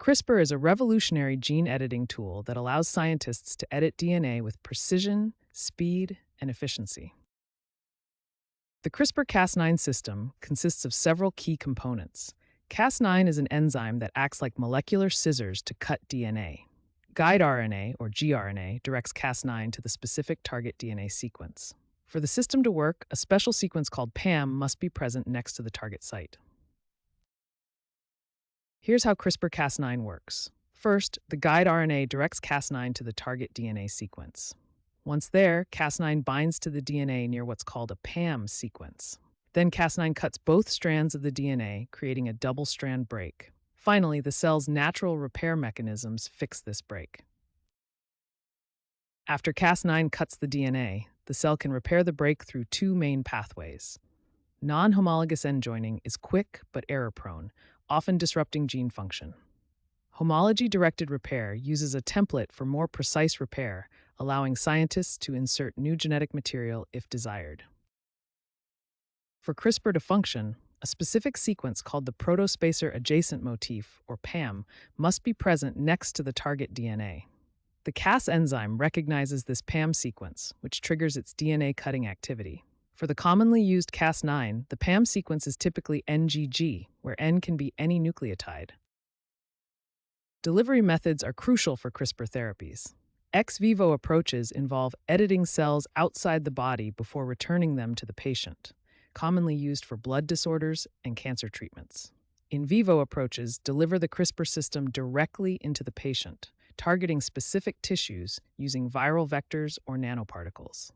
CRISPR is a revolutionary gene editing tool that allows scientists to edit DNA with precision, speed, and efficiency. The CRISPR-Cas9 system consists of several key components. Cas9 is an enzyme that acts like molecular scissors to cut DNA. Guide RNA, or gRNA, directs Cas9 to the specific target DNA sequence. For the system to work, a special sequence called PAM must be present next to the target site. Here's how CRISPR-Cas9 works. First, the guide RNA directs Cas9 to the target DNA sequence. Once there, Cas9 binds to the DNA near what's called a PAM sequence. Then Cas9 cuts both strands of the DNA, creating a double-strand break. Finally, the cell's natural repair mechanisms fix this break. After Cas9 cuts the DNA, the cell can repair the break through two main pathways. Non-homologous end joining is quick but error-prone, often disrupting gene function. Homology-directed repair uses a template for more precise repair, allowing scientists to insert new genetic material if desired. For CRISPR to function, a specific sequence called the protospacer adjacent motif, or PAM, must be present next to the target DNA. The Cas enzyme recognizes this PAM sequence, which triggers its DNA cutting activity. For the commonly used Cas9, the PAM sequence is typically NGG, where N can be any nucleotide. Delivery methods are crucial for CRISPR therapies. Ex vivo approaches involve editing cells outside the body before returning them to the patient, commonly used for blood disorders and cancer treatments. In vivo approaches deliver the CRISPR system directly into the patient, targeting specific tissues using viral vectors or nanoparticles.